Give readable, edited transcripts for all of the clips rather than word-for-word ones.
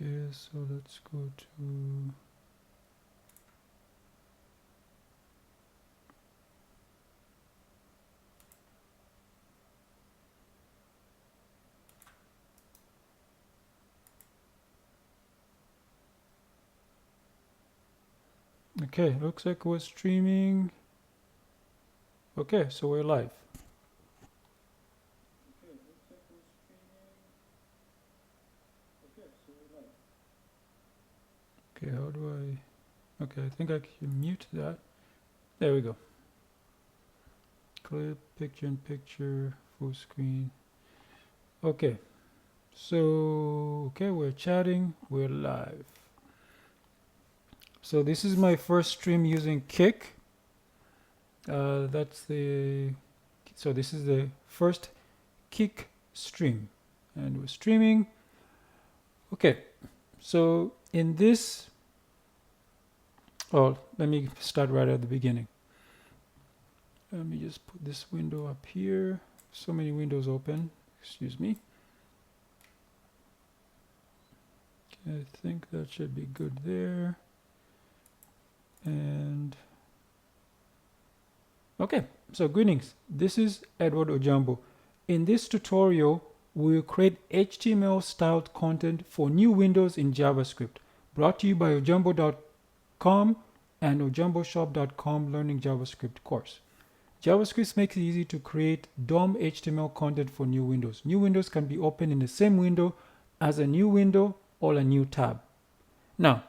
Okay, so let's go to okay, looks like we're streaming. Okay, so we're live. Okay, how do I? Okay, I think I can mute that. There we go. Clip, picture in picture, full screen. Okay, so okay, we're chatting, we're live. So this is my first stream using Kick. So this is the first Kick stream, and we're streaming. Okay, so in this, oh, let me start right at the beginning. Let me just put this window up here. So many windows open, excuse me. Okay, I think that should be good there. And okay, so greetings. This is Edward Ojambo. In this tutorial, we will create HTML styled content for new windows in JavaScript, brought to you by ojambo.com and ojamboshop.com Learning JavaScript Course. JavaScript makes it easy to create DOM HTML content for new windows. New windows can be opened in the same window as a new window or a new tab. Now,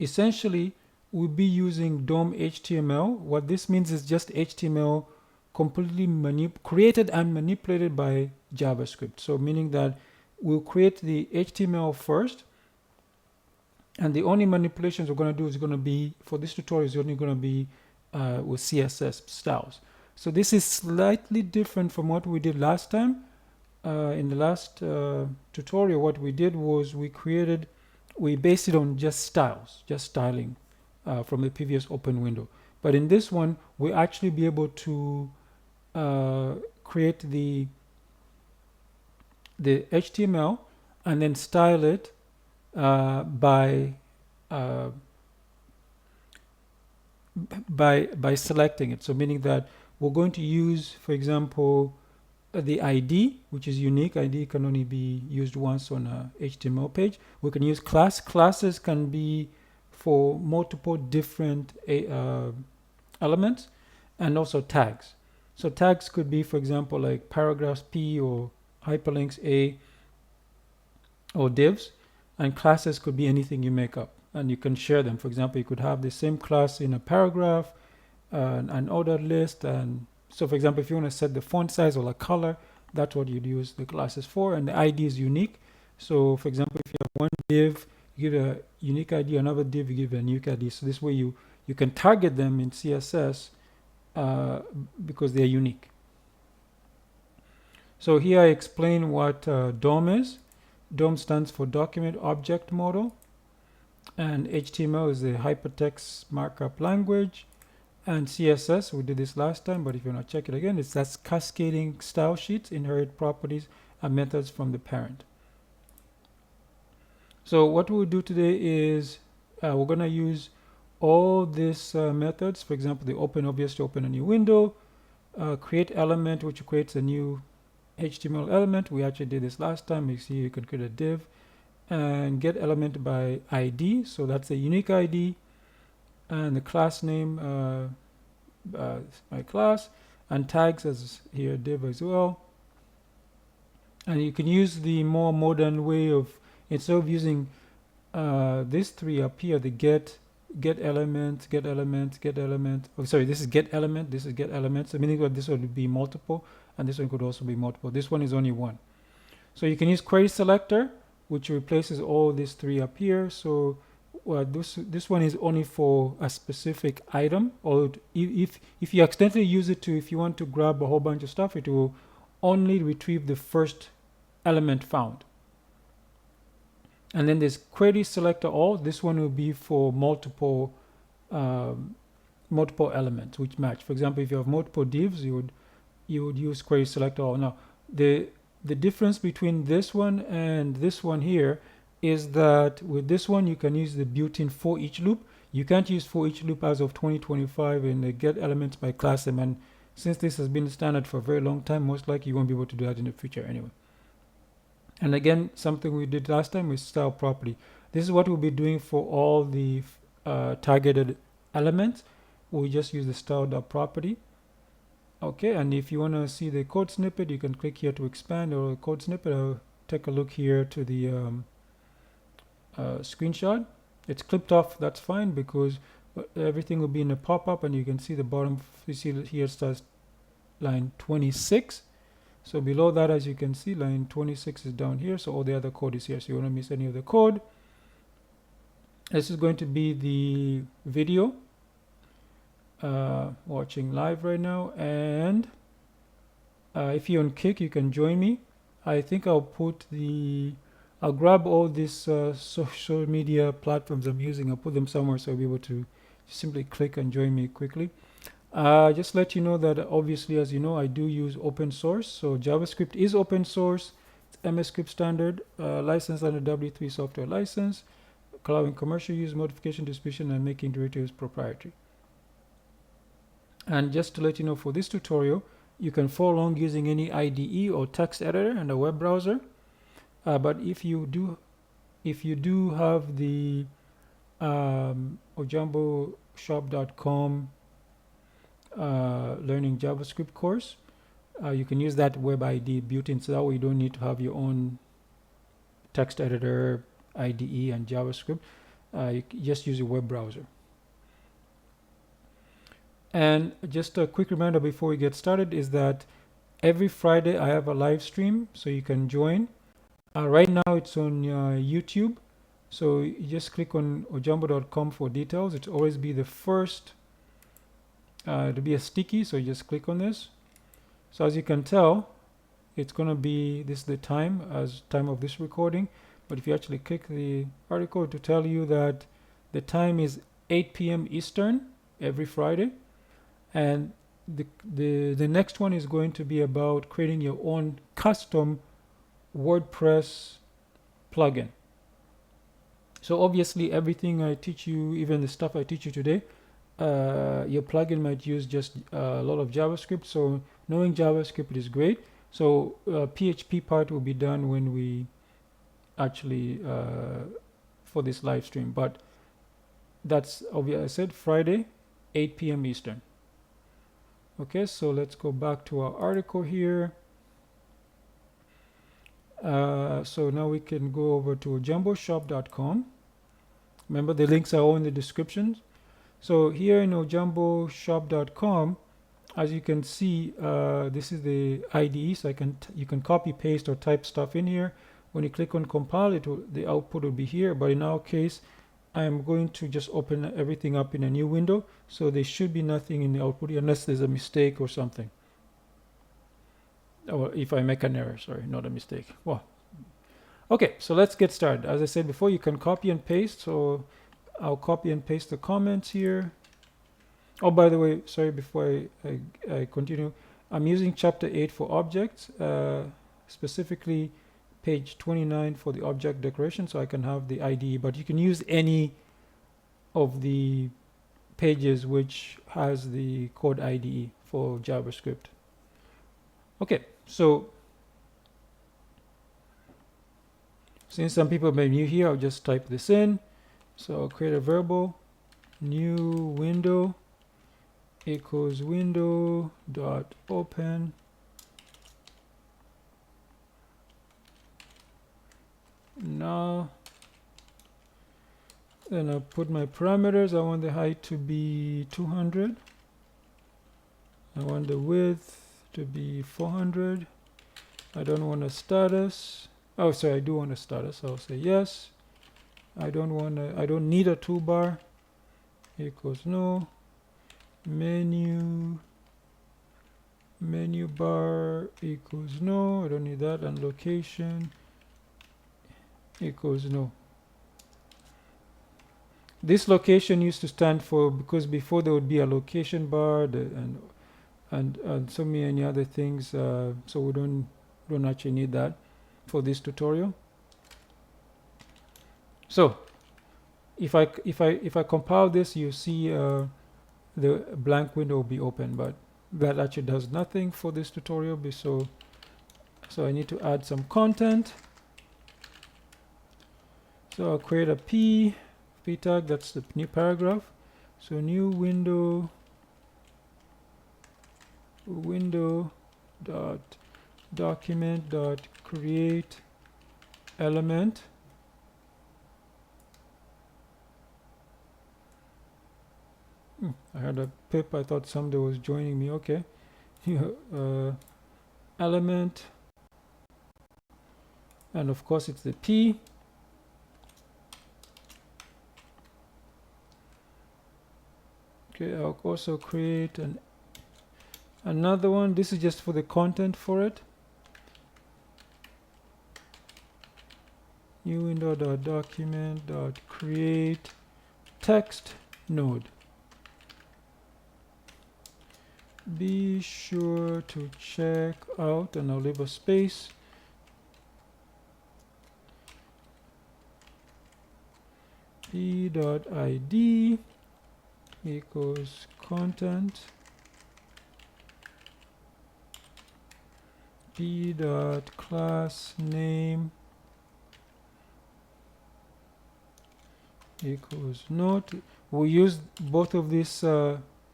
essentially, we'll be using DOM HTML. What this means is just HTML completely created and manipulated by JavaScript. So meaning that we'll create the HTML first, and the only manipulations we're going to do is going to be, for this tutorial, is only going to be with CSS styles. So this is slightly different from what we did last time. In the last tutorial, what we did was we based it on just styles, just styling from the previous open window. But in this one, we actually be able to create the HTML and then style it by selecting it. So meaning that we're going to use, for example, the ID, which is unique. ID can only be used once on a HTML page. We can use class. Classes can be for multiple different elements, and also tags. So tags could be, for example, like paragraphs P or hyperlinks A or divs, and classes could be anything you make up, and you can share them. For example, you could have the same class in a paragraph, an ordered list, and so for example, if you want to set the font size or the color, that's what you'd use the classes for, and the ID is unique. So for example, if you have one div, you give a unique ID, another div, you give a unique ID. So this way you can target them in CSS because they're unique. So here I explain what DOM is. DOM stands for Document Object Model, and HTML is the Hypertext Markup Language, and CSS, we did this last time, but if you want to check it again, that's cascading style sheets, inherit properties, and methods from the parent. So what we'll do today is we're going to use all these methods. For example, the open, obviously open a new window, create element, which creates a new HTML element. We actually did this last time. You see you can create a div, and get element by ID. So that's a unique ID, and the class name, my class, and tags as here div as well. And you can use the more modern way of, instead of using these three up here, the get element. Oh, sorry, this is get element. This is get element. So meaning that this would be multiple, and this one could also be multiple. This one is only one. So you can use query selector, which replaces all these three up here. So this one is only for a specific item, or if you accidentally use it if you want to grab a whole bunch of stuff, it will only retrieve the first element found. And then there's query selector all. This one will be for multiple elements which match. For example, if you have multiple divs, you would use query selector all. Now the the difference between this one and this one here is that with this one you can use the built-in for each loop. You can't use for each loop as of 2025 and get elements by class them, and since this has been standard for a very long time, most likely you won't be able to do that in the future anyway. And again, something we did last time is style property. This is what we'll be doing for all the targeted elements. We just use the style.property. Okay, and if you want to see the code snippet, you can click here to expand or code snippet. I'll take a look here to the screenshot. It's clipped off, that's fine, because everything will be in a pop-up, and you can see the bottom. You see here it starts line 26. So below that, as you can see, line 26 is down here, so all the other code is here, so you won't miss any of the code. This is going to be the video watching live right now, and if you're on Kick, you can join me. I think I'll grab all these social media platforms I'm using. I'll put them somewhere so I'll be able to simply click and join me quickly. Just let you know that obviously, as you know, I do use open source. So JavaScript is open source. It's MS-Script standard, licensed under W3 software license, allowing commercial use, modification, distribution, and making derivatives proprietary. And just to let you know, for this tutorial, you can follow along using any IDE or text editor and a web browser. But if you do have the ojamboshop.com Learning JavaScript course, you can use that web ID built in, so that way you don't need to have your own text editor, IDE, and JavaScript. You just use your web browser. And just a quick reminder before we get started is that every Friday I have a live stream, so you can join. Right now it's on YouTube, so you just click on ojambo.com for details. It'll always be the first to be a sticky, so you just click on this. So as you can tell, it's going to be, this is the time of this recording, but if you actually click the article, to tell you that the time is 8 p.m. Eastern every Friday. And the next one is going to be about creating your own custom WordPress plugin. So obviously everything I teach you, even the stuff I teach you today, your plugin might use just a lot of JavaScript. So knowing JavaScript is great. So PHP part will be done when we actually for this live stream. But that's obvious. I said Friday, 8 p.m. Eastern. Okay, so let's go back to our article here. So now we can go over to ojamboshop.com. Remember, the links are all in the description. So here in ojamboshop.com, as you can see, this is the IDE, so you can copy, paste, or type stuff in here. When you click on compile, the output will be here. But in our case, I am going to just open everything up in a new window, so there should be nothing in the output here unless there's a mistake or something. Or if I make an error, sorry, not a mistake. Well, okay, so let's get started. As I said before, you can copy and paste. So I'll copy and paste the comments here. Oh, by the way, sorry, before I continue, I'm using chapter 8 for objects, specifically page 29 for the object declaration, so I can have the IDE, but you can use any of the pages which has the code IDE for JavaScript. Okay, so since some people may be new here, I'll just type this in. So I'll create a variable, new window equals window dot open now. Then I'll put my parameters. I want the height to be 200. I want the width to be 400. I don't want a status. Oh, sorry, I do want a status. I'll say yes. I don't need a toolbar. Equals no. Menu bar equals no. I don't need that. And location equals no. This location used to stand for, because before there would be a location bar and so many other things, so we don't don't actually need that for this tutorial. So if I compile this, you see the blank window will be open, but that actually does nothing for this tutorial. So I need to add some content. So I'll create a p tag, that's the new paragraph. So new window dot document dot create element. I had a pip, I thought somebody was joining me. Okay. Element, and of course it's the p. Okay, I'll also create another one. This is just for the content for it. New window dot document dot create text node. Be sure to check out, and I'll leave a space. p.id equals content. p.class name equals node. We'll use both of these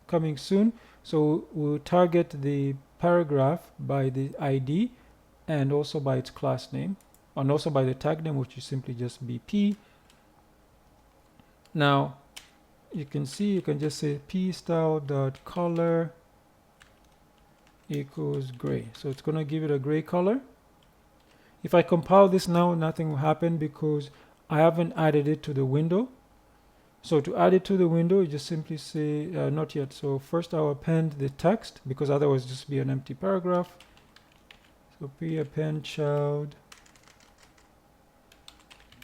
coming soon. So we'll target the paragraph by the ID and also by its class name, and also by the tag name, which is simply just BP. Now you can see, you can just say p_style.color equals gray. So it's going to give it a gray color. If I compile this now, nothing will happen because I haven't added it to the window. So to add it to the window, you just simply say not yet. So first I'll append the text, because otherwise just be an empty paragraph. So append child,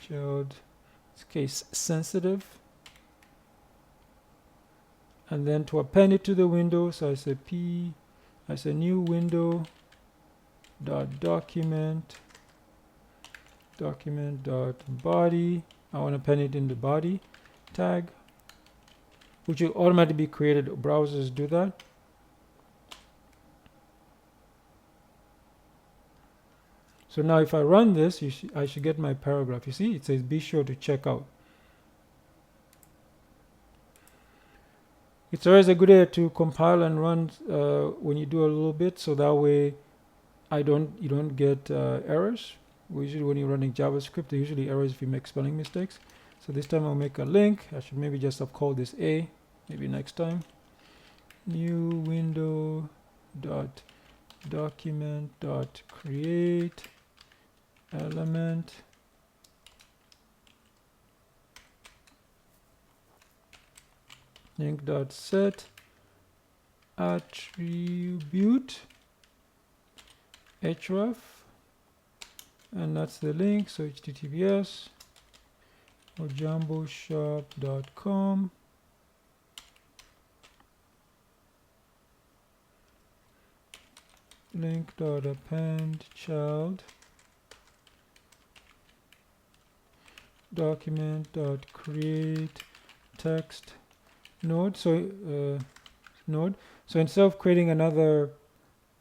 it's case sensitive. And then to append it to the window, so I say new window dot document dot body. I want to append it in the body tag, which will automatically be created. Browsers do that. So now if I run this, I should get my paragraph. You see, it says be sure to check out. It's always a good idea to compile and run when you do a little bit, so that way you don't get errors. Usually when you're running JavaScript, there are usually errors if you make spelling mistakes. So this time I'll make a link. I should maybe just have called this A, maybe next time. New window dot document dot create element. Link dot set attribute href, and that's the link. So https ojamboshop.com. Link dot append child document dot create text node. So node. So instead of creating another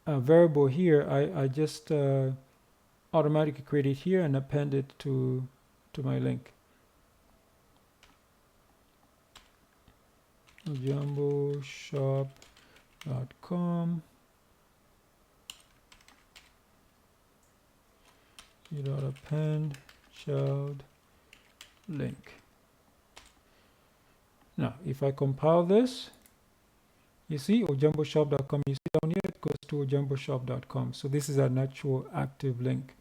variable here, I just automatically create it here and append it to my link. Jamboshop.com. You dot append child link. Now if I compile this, you see ojamboshop.com, you see down here it goes to ojamboshop.com. So this is an actual active link.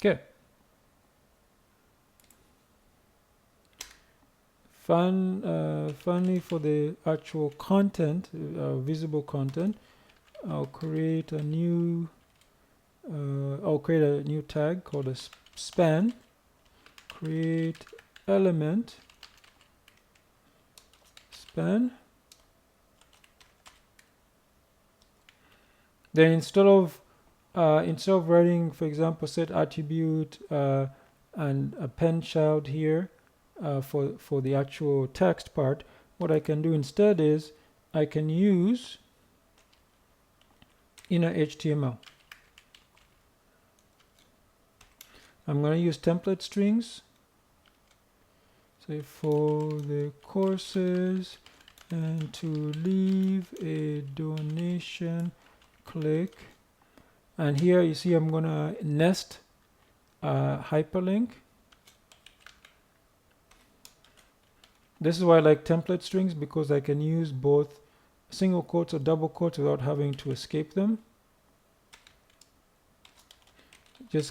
Okay. Finally, for the actual content, visible content, I'll create a new tag called a span. Create element span. Then instead of instead of writing, for example, set attribute and append child here for the actual text part, what I can do instead is I can use inner HTML. I'm going to use template strings. Say for the courses, and to leave a donation, click. And here you see I'm going to nest hyperlink. This is why I like template strings, because I can use both single quotes or double quotes without having to escape them.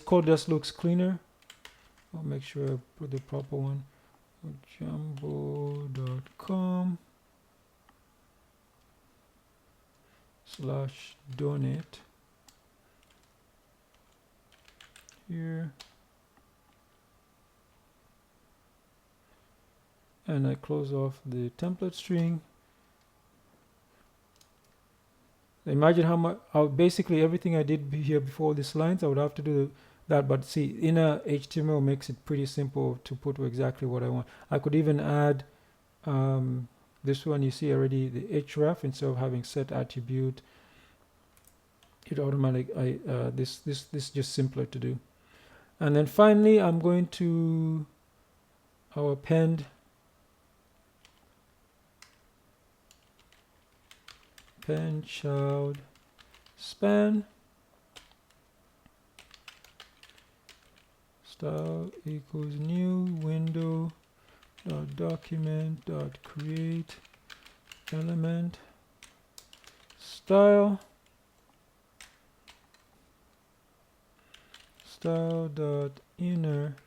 Code just looks cleaner. I'll make sure I put the proper one. Jambo.com/donate here, and I close off the template string. Imagine how basically everything I did here before these lines, I would have to do that, but see, inner HTML makes it pretty simple to put exactly what I want. I could even add this one. You see already the href, instead of having set attribute, it automatically this is just simpler to do. And then finally I'm going to append child span style equals new window document create element style dot inner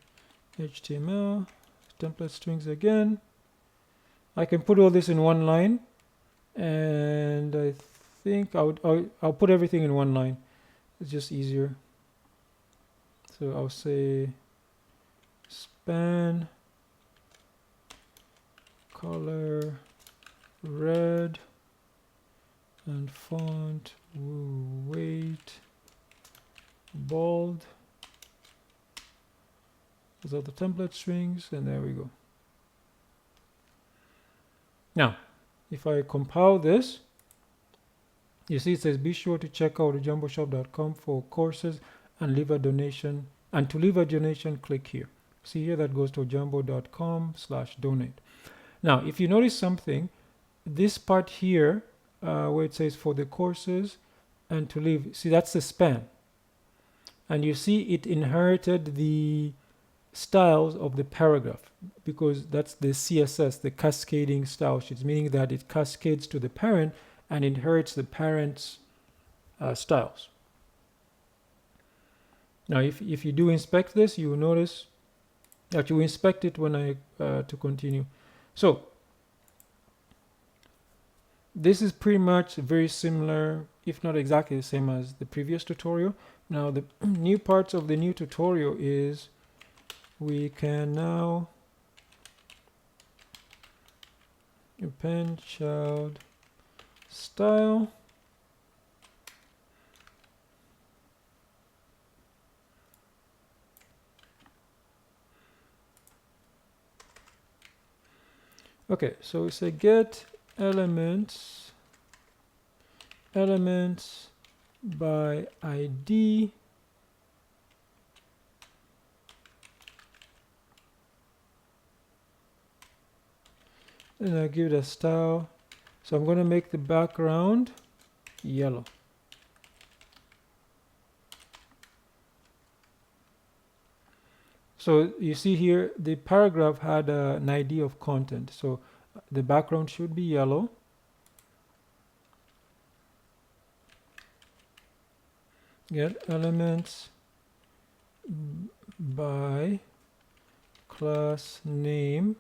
HTML template strings again. I can put all this in one line, and I think I'll put everything in one line. It's just easier. So I'll say span color red and font weight bold. Those are the template strings, and there we go. Now if I compile this, you see it says be sure to check out jamboshop.com for courses and leave a donation, and to leave a donation click here. See here, that goes to jambo.com/donate. Now if you notice something, this part here where it says for the courses and to leave, see that's the span, and you see it inherited the styles of the paragraph, because that's the CSS, the cascading style sheets, meaning that it cascades to the parent and inherits the parent's styles. Now if you do inspect this, you will notice that you inspect it when I to continue. So this is pretty much very similar, if not exactly the same as the previous tutorial. Now the new parts of the new tutorial is we can now append child style okay, so we say get elements by ID and I give it a style. So I'm going to make the background yellow. So you see here the paragraph had an ID of content, so the background should be yellow. Get elements by class name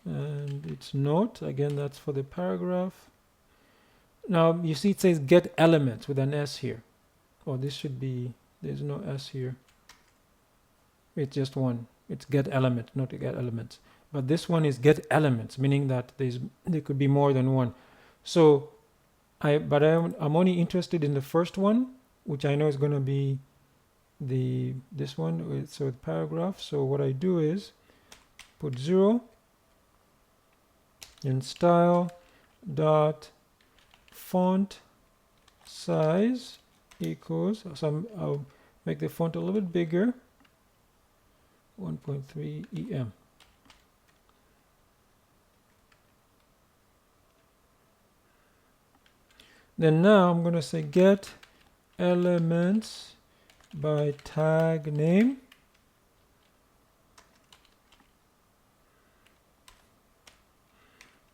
and it's note, again that's for the paragraph. Now you see it says get elements with an S here. Oh, this should be, there's no S here, it's just one, it's get element, not get elements, but this one is get elements, meaning that there could be more than one. So I'm only interested in the first one, which I know is going to be this one. So the paragraph. So what I do is put 0 in style dot font size equals, so I'll make the font a little bit bigger, 1.3 em. Then now I'm going to say get elements by tag name.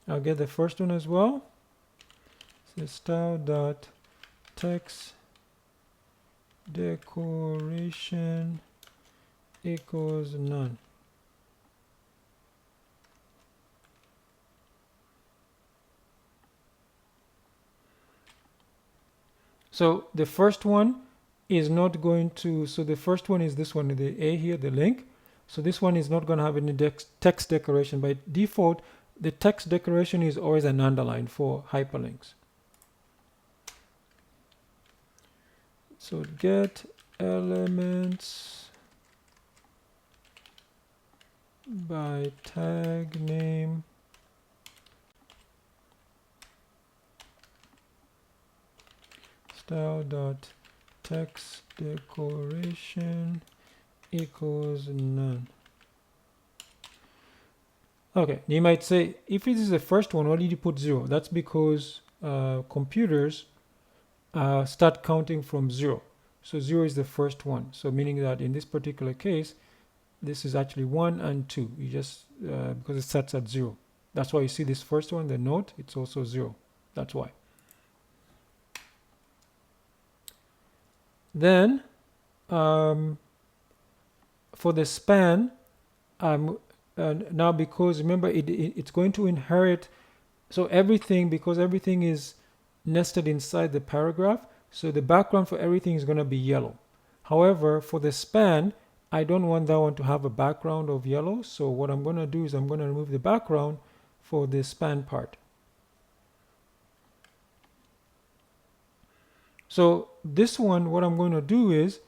I'll get the first one as well. So style dot text decoration equals none. So the first one is not going to, so the first one is this one, the A here, the link. So this one is not going to have any text decoration. By default, the text decoration is always an underline for hyperlinks. So get elements by tag name style dot text decoration equals none. Okay, you might say, if it is the first one, why did you put 0? That's because computers start counting from 0. So 0 is the first one. So meaning that in this particular case, this is actually 1 and 2. You just, because it starts at 0. That's why you see this first one, the note, it's also 0. That's why. Then, for the span, now because remember it's going to inherit, so everything, because everything is nested inside the paragraph, so the background for everything is going to be yellow. However, for the span, I don't want that one to have a background of yellow, so what I'm going to do is I'm going to remove the background for the span part. So this one, what I'm going to do is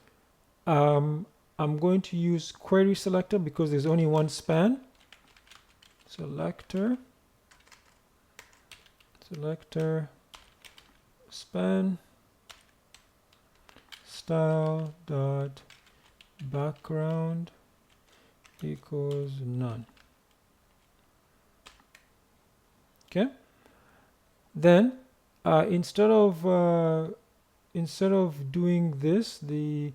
I'm going to use query selector because there's only one span. Selector span style dot background equals none. Okay. Then instead of doing this, the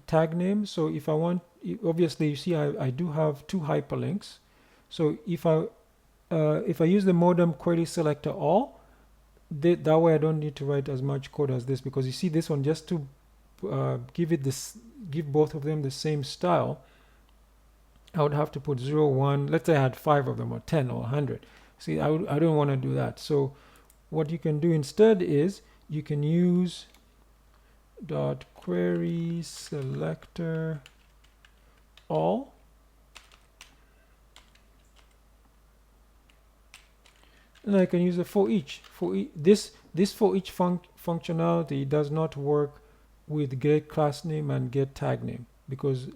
tag name, so if I want, obviously you see I do have 2 hyperlinks. So if I use the modem query selector all, that way I don't need to write as much code as this, because you see this one, just to give both of them the same style, I would have to put 0, 1, let's say I had 5 of them, or 10 or 100. See, I don't want to do that. So what you can do instead is you can use dot query selector all, and I can use a for each. This for each functionality does not work with get class name and get tag name, because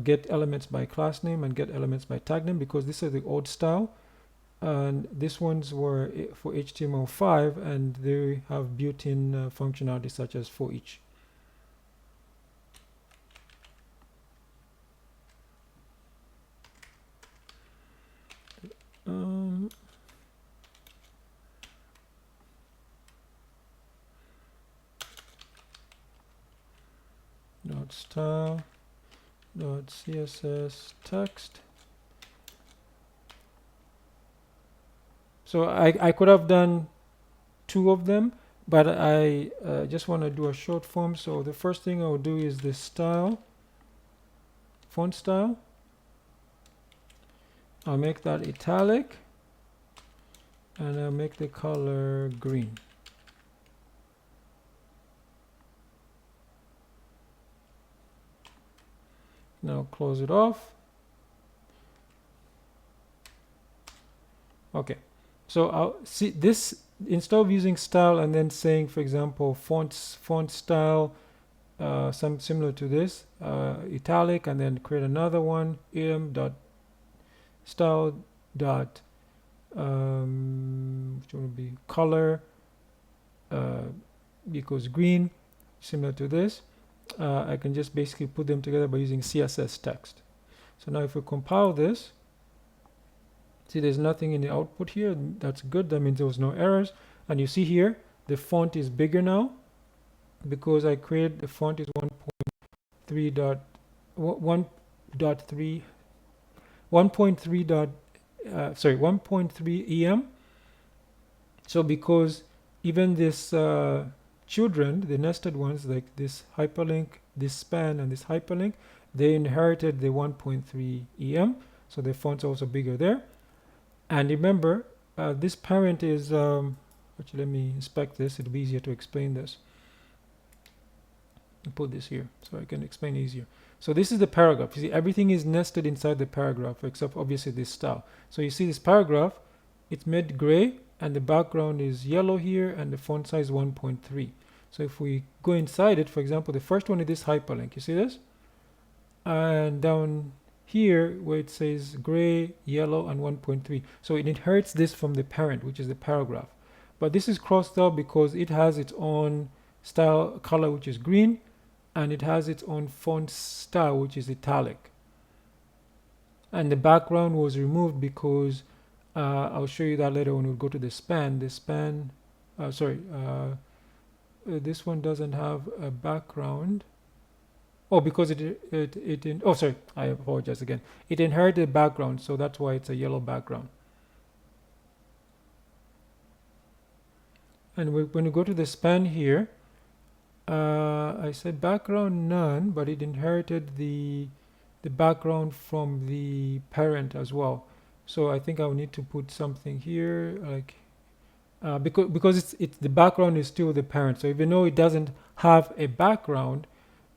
get elements by class name and get elements by tag name, because this is the old style, and these ones were for HTML5, and they have built-in functionality such as for each. Dot style dot CSS text. So I could have done 2 of them, but I just want to do a short form. So the first thing I will do is the style, font style. I'll make that italic, and I'll make the color green. Now close it off. Okay, So I'll see this, instead of using style and then saying, for example, font style, some similar to this, italic, and then create another one, dot style dot which one would be color equals green, similar to this. I can just basically put them together by using CSS text. So now if we compile this, see there's nothing in the output here. That's good. That means there was no errors. And you see here the font is bigger now because I created the font is 1.3 dot 1.3 1.3 em. So because even this children, the nested ones like this hyperlink, this span, and this hyperlink, they inherited the 1.3 em. So the font's also bigger there. And remember, this parent is actually, let me inspect this. It'll be easier to explain this. I'll put this here so I can explain easier. So this is the paragraph. You see, everything is nested inside the paragraph except obviously this style. So you see this paragraph, it's made gray and the background is yellow here and the font size 1.3. So if we go inside it, for example, the first one is this hyperlink. You see this? And down here where it says gray, yellow, and 1.3. So it inherits this from the parent, which is the paragraph. But this is crossed out because it has its own style color, which is green, and it has its own font style, which is italic. And the background was removed because I'll show you that later when we go to the span. The span, this one doesn't have a background. Oh, because I apologize again. It inherited background, so that's why it's a yellow background. And when you go to the span here, I said background none, but it inherited the background from the parent as well. So I think I will need to put something here, like because it's the background is still the parent. So even though it doesn't have a background,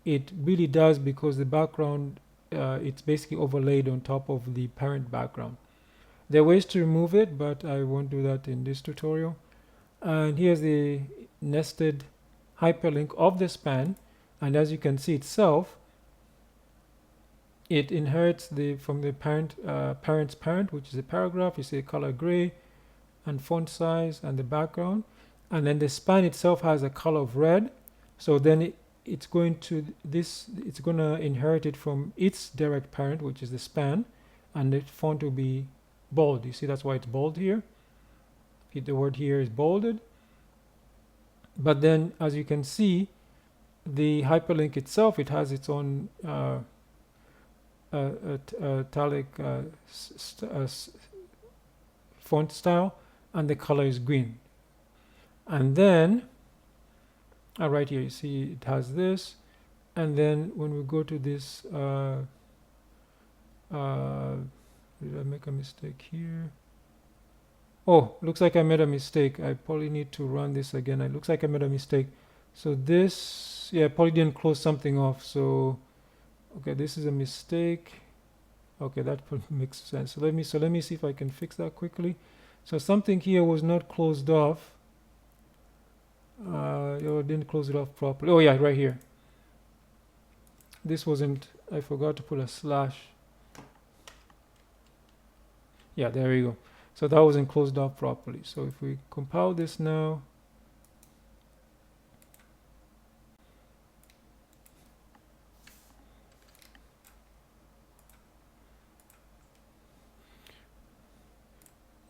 it really does, because the background it's basically overlaid on top of the parent background. There are ways to remove it, but I won't do that in this tutorial. And here's the nested hyperlink of the span, and as you can see itself, it inherits from the parent's parent, which is the paragraph. You see color gray and font size and the background, and then the span itself has a color of red. So then it's going to inherit it from its direct parent, which is the span, and the font will be bold. You see, that's why it's bold here. The word here is bolded. But then, as you can see, the hyperlink itself, it has its own italic font style, and the color is green. And then right here you see it has this, and then when we go to this did I make a mistake here? Oh, looks like I made a mistake. I probably need to run this again. It looks like I made a mistake. So this, yeah, probably didn't close something off. So okay, this is a mistake. Okay, that makes sense. So let me see if I can fix that quickly. So something here was not closed off. Didn't close it off properly. Oh yeah, right here. This wasn't, I forgot to put a slash. Yeah, there we go. So that wasn't closed off properly. So if we compile this now,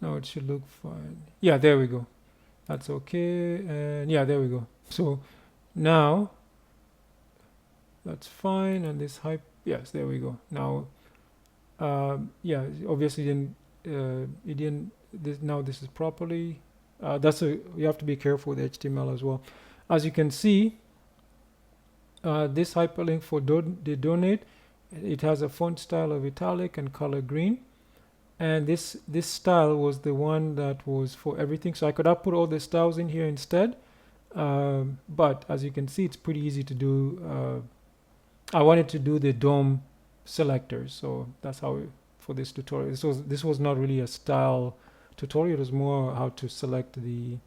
now it should look fine. Yeah, there we go. That's okay. And yeah, there we go. So now that's fine. And this hype, yes, there we go. Now, yeah, obviously this is properly. You have to be careful with HTML as well. As you can see, this hyperlink for the donate, it has a font style of italic and color green. And this style was the one that was for everything. So I could have put all the styles in here instead. But as you can see, it's pretty easy to do. I wanted to do the DOM selectors. So that's how for this tutorial. This was not really a style tutorial is more how to select the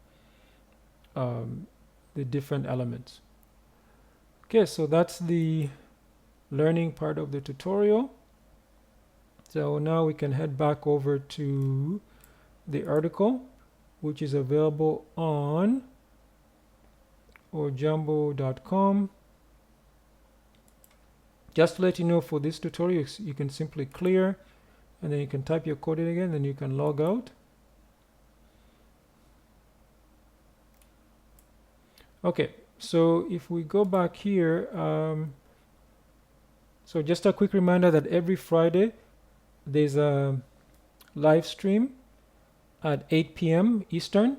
different elements. Okay, so that's the learning part of the tutorial. So now we can head back over to the article, which is available on ojambo.com. Just to let you know, for this tutorial, you can simply clear, and then you can type your code in again, then you can log out. Okay, so if we go back here, so just a quick reminder that every Friday there's a live stream at 8 p.m. Eastern.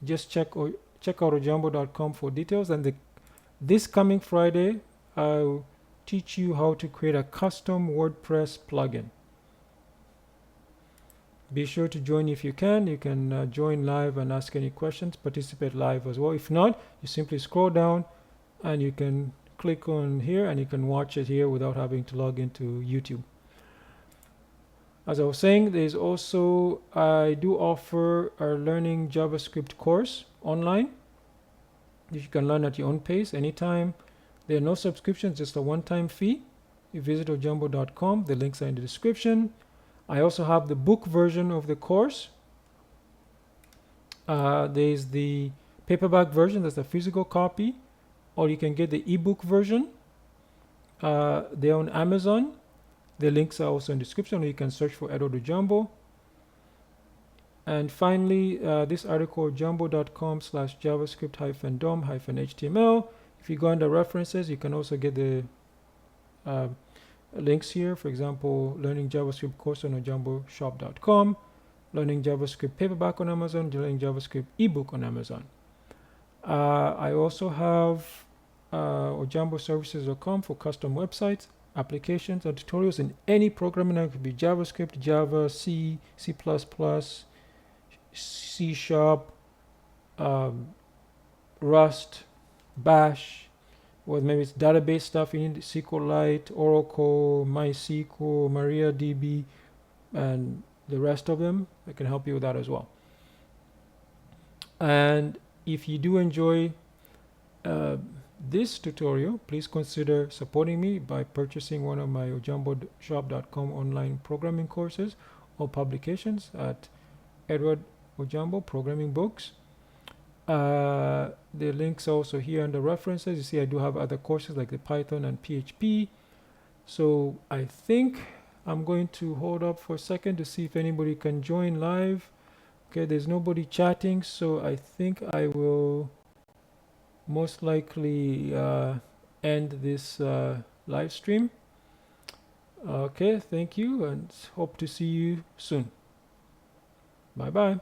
Just check out ojambo.com for details. And this coming Friday, I'll teach you how to create a custom WordPress plugin. Be sure to join if you can. You can join live and ask any questions, participate live as well. If not, you simply scroll down and you can click on here and you can watch it here without having to log into YouTube. As I was saying, there's also, I do offer a Learning JavaScript course online, which you can learn at your own pace anytime. There are no subscriptions, just a one-time fee. You visit ojambo.com, the links are in the description. I also have the book version of the course. There's the paperback version, that's the physical copy, or you can get the ebook version. They're on Amazon. The links are also in the description, or you can search for Edward Ojambo. And finally, this article, ojambo.com/javascript DOM HTML. If you go under references, you can also get the links here. For example, Learning JavaScript Course on ojamboshop.com, Learning JavaScript Paperback on Amazon, Learning JavaScript ebook on Amazon. I also have ojamboservices.com for custom websites, applications, and tutorials in any programming language. It could be JavaScript, Java, C, C++, C#, Rust, Bash, or maybe it's database stuff. You need SQLite, Oracle, MySQL, MariaDB, and the rest of them. I can help you with that as well. And if you do enjoy this tutorial, please consider supporting me by purchasing one of my ojamboshop.com online programming courses or publications at Edward Ojambo Programming Books. The links are also here under references. You see, I do have other courses like the Python and PHP. So I think I'm going to hold up for a second to see if anybody can join live. Okay, there's nobody chatting, so I think I will most likely end this live stream. Okay, thank you, and hope to see you soon. Bye bye.